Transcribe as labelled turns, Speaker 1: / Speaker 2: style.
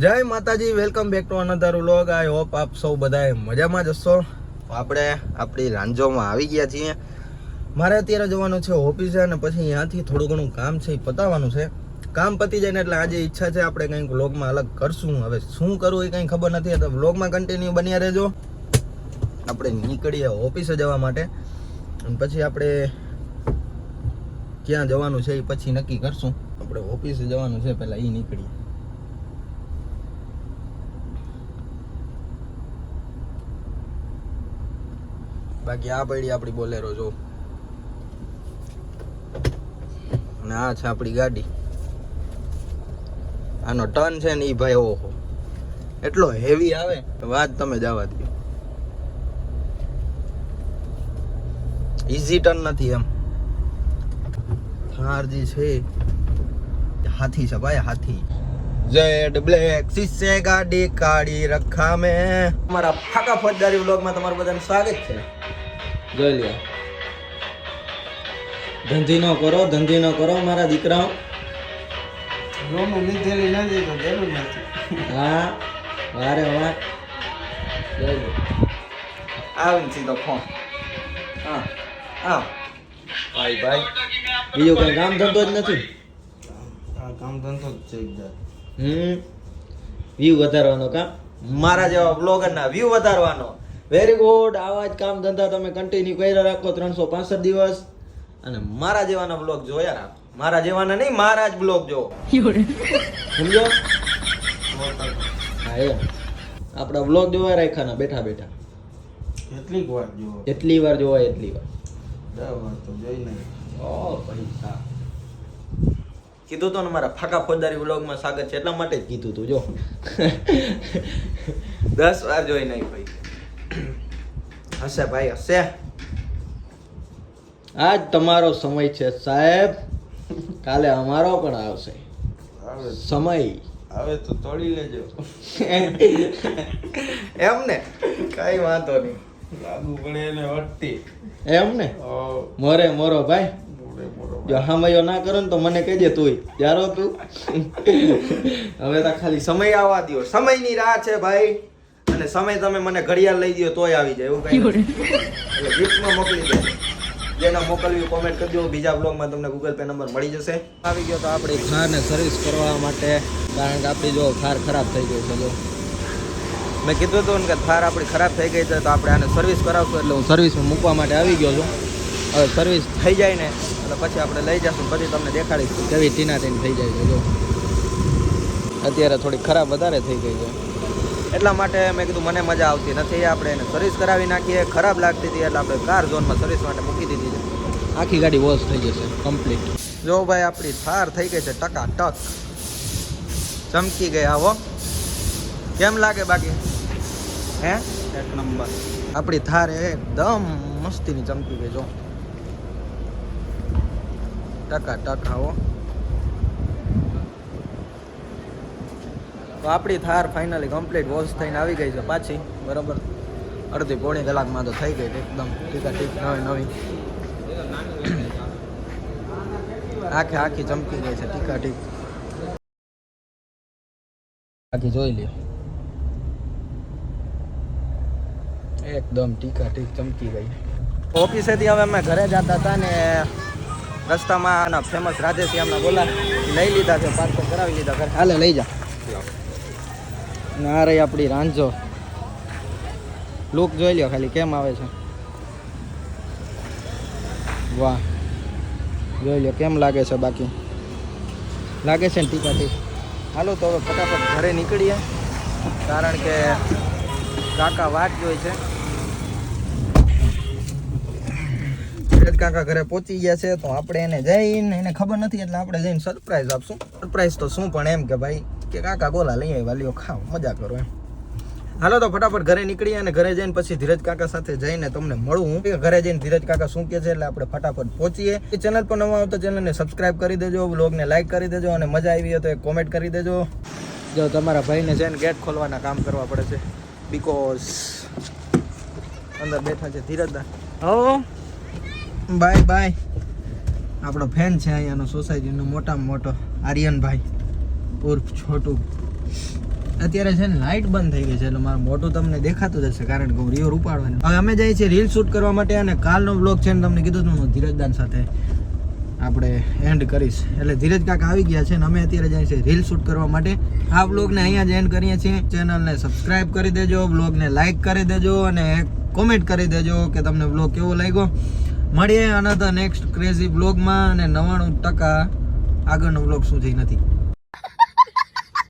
Speaker 1: જય માતાજી, welcome back to another vlog. I hope આપ સૌ બધાએ મજામાં જ હશો. આપણે આપણી રાંઝોમાં આવી ગયા છીએ. મારે અત્યારે જવાનું છે ઓફિસે અને પછી ત્યાંથી થોડું ઘણું કામ છે એ પતાવવાનું છે. કામ પતી જાય ને એટલે આજે ઈચ્છા છે આપણે કંઈક વ્લોગમાં અલગ કરશું. હવે શું કરવું એ કંઈ ખબર નથી, તો વ્લોગમાં કન્ટિન્યુ બન્યા રહેજો. આપણે નીકળીએ ઓફિસે જવા માટે અને પછી આપણે ક્યાં જવાનું છે એ પછી નક્કી કરશું. આપણે ઓફિસે જવાનું છે, પહેલાં એ નીકળીએ. બાકી આ પડી આપણી બોલેરો જો, અને આ છે આપણી ગાડી. આનો ટર્ન છે ને એ ભાઈ ઓહો એટલો હેવી આવે વાત તમે જવા દો. ઈઝી ટર્ન નથી એમ. થાર જે છે હાથી છે ભાઈ, હાથી. જેડ બ્લેક સીસે ગાડી કાઢી રખા મેં. અમારા ફાકા ફોજદારી વ્લોગમાં તમારું બધાનું સ્વાગત છે. જોઈ લ્યો, ધંધી નો કરો મારા દીકરાઓ.
Speaker 2: રોનું લીધેલી નથી તો જરૂર નથી.
Speaker 1: હા વારે વાર જોઈ લો. આવીને સીધો ફોન. હા હા ભાઈ બીજું કઈ કામ ધંધો જ નથી.
Speaker 2: આ કામ ધંધો જ છે એકદમ.
Speaker 1: વ્યૂ વધારવાનો કામ, મારા જેવા બ્લોગર ના વ્યૂ વધારવાનો. Very good. આવા જ કામ ધંધા તમે કન્ટિન્યુ કર્યા રાખો 365 દિવસ, અને મારા જેવાના બ્લોગ જોયા રાખો. મારા જેવાના નહીં, મારા જ બ્લોગ જો. સમજો? હા એ આપણા બ્લોગ જોવા રાખ્યા બેઠા બેઠા.
Speaker 2: કેટલીક વાર જોવો,
Speaker 1: એટલી વાર જોવાય એટલી વાર.
Speaker 2: 10 વાર તો જોઈ નહીં.
Speaker 1: ઓ પૈસા કીધું તો ને મારા ફાકા ફોજદારી વ્લોગમાં સ્વાગત છે, એટલા માટે જ કીધું તું. જો 10 વાર જોઈ નહીં ભાઈ. હશે ભાઈ હશે. આજ તમારો સમય છે સાહેબ, કાલે અમારો પણ આવશે
Speaker 2: આવે
Speaker 1: સમય.
Speaker 2: આવે તો તોડી લેજો.
Speaker 1: એમ ને કઈ વાંધો નહીં,
Speaker 2: લાગુ પડે એને વટતી.
Speaker 1: એમ ને મોરે મોરો ભાઈ.
Speaker 2: મોરો
Speaker 1: જો હામયો ના કરો ને તો મને કહેજે તુંય જારો તું. હવે તો ખાલી સમય આવવા દો, સમયની રાહ છે ભાઈ. અને સમય તમે મને ઘડિયાળ લઈ દો તોય આવી જાય એવું કઈ નથી. એટલે ગિફ્ટમાં મોકલી દે. જેના મોકલવી કોમેન્ટ કરજો. બીજા બ્લોગમાં તમને ગૂગલ પે નંબર મળી જશે. આવી ગયો તો આપણી કારને સર્વિસ કરવા માટે, કારણ કે આપણી જો કાર ખરાબ થઈ ગઈ છે. જો મેં કીધું હતું ને કે થાર આપણી ખરાબ થઈ ગઈ છે તો આપણે આને સર્વિસ કરાવશું, એટલે હું સર્વિસમાં મૂકવા માટે આવી ગયો છું. હવે સર્વિસ થઈ જાય ને એટલે પછી આપણે લઈ જઈશું, પછી તમને દેખાડીશું કેવી ટીનાટીન થઈ જાય છે. જો અત્યારે થોડી ખરાબ વધારે થઈ ગઈ છે, એટલા માટે મેં કીધું મને મજા આવતી નથી, આપણે એને સર્વિસ કરાવી નાખીએ. ખરાબ લાગતી હતી એટલે આપણે કાર ઝોનમાં સર્વિસ માટે મૂકી દીધી છે. આખી ગાડી વોશ થઈ જશે કમ્પ્લીટ. જો ભાઈ આપણી થાર થઈ ગઈ છે ટકાટક, ચમકી ગઈ. આવો કેમ લાગે બાકી? હે
Speaker 2: એક નંબર.
Speaker 1: આપણી થાર એકદમ મસ્તીની ચમકી ગઈ. જો ટકાટક. આવો તો આપણી થાર ફાઇનલી કમ્પ્લીટ વોશ થઈને આવી ગઈ છે પાછી. બરાબર અડધી પોણી કલાકમાં તો થઈ ગઈ એકદમ ઠીક નવી. આખી ચમકી ગઈ છે ઠીક. આખી જોઈ લ્યો, એકદમ ઠીક ચમકી ગઈ. ઓફિસેથી હવે અમે ઘરે જતા હતા ને રસ્તામાં ફેમસ રાધેશ્યામના ગોલા લઈ લીધા છે, પાર્સલ કરાવી લીધા ઘરે. હાલે લઈ જા. ના રહી આપણી રાંઝો. લુક જોઈ લ્યો ખાલી કેમ આવે છે. વાહ જોઈ લ્યો કેમ લાગે છે. બાકી લાગે છે ને ઠીક. હાલો તો હવે ફટાફટ ઘરે નીકળીએ, કારણ કે કાકા વાટ જોઈ છે. કાકા ઘરે પહોંચી ગયા છે તો આપણે એને જઈને, એને ખબર નથી એટલે આપણે જઈને સરપ્રાઈઝ આપશું. સરપ્રાઈઝ તો શું પણ એમ કે ભાઈ કે કાકા ગોલા લઈ આવ્યા, લ્યો ખાઓ મજા કરો એમ. હાલો તો ફટાફટ ઘરે નીકળીએ અને ઘરે જઈને પછી ધીરજ કાકા સાથે જઈને તમને મળું. ઘરે જઈને ધીરજ કાકા શું કહે છે એટલે આપણે ફટાફટ પહોંચીએ. એ ચેનલ પર નવા આવતા ચેનલને સબસ્ક્રાઈબ કરી દેજો, બ્લોગને લાઈક કરી દેજો, અને મજા આવી હોય તો એક કોમેન્ટ કરી દેજો. જો તમારા ભાઈને જઈને ગેટ ખોલવાના કામ કરવા પડે છે, બીકોઝ અંદર બેઠા છે ધીરજદા. હો બાય બાય. આપણો ફેન છે અહીંયાનો સોસાયટીનો મોટામાં મોટો આર્યનભાઈ ઉર્ફ છોટું. અત્યારે છે ને લાઇટ બંધ થઈ ગઈ છે એટલે મારું મોટું તમને દેખાતું જ હશે કારણ કે હું રિયો ઉપાડવાનું. હવે અમે જઈએ છીએ રીલ શૂટ કરવા માટે અને કાલનો બ્લોગ છે ને તમને કીધું હતું હું ધીરજદાન સાથે આપણે એન્ડ કરીશ. એટલે ધીરજ કાકા આવી ગયા છે ને અમે અત્યારે જઈએ છીએ રીલ શૂટ કરવા માટે. આ બ્લોગને અહીંયા જ એન્ડ કરીએ છીએ. ચેનલને સબસ્ક્રાઇબ કરી દેજો, બ્લોગને લાઇક કરી દેજો અને કોમેન્ટ કરી દેજો કે તમને બ્લોગ કેવો લાગ્યો. મળીએ અનધર નેક્સ્ટ ક્રેઝી બ્લોગમાં અને 99% આગળનો બ્લોગ શું થઈ નથી.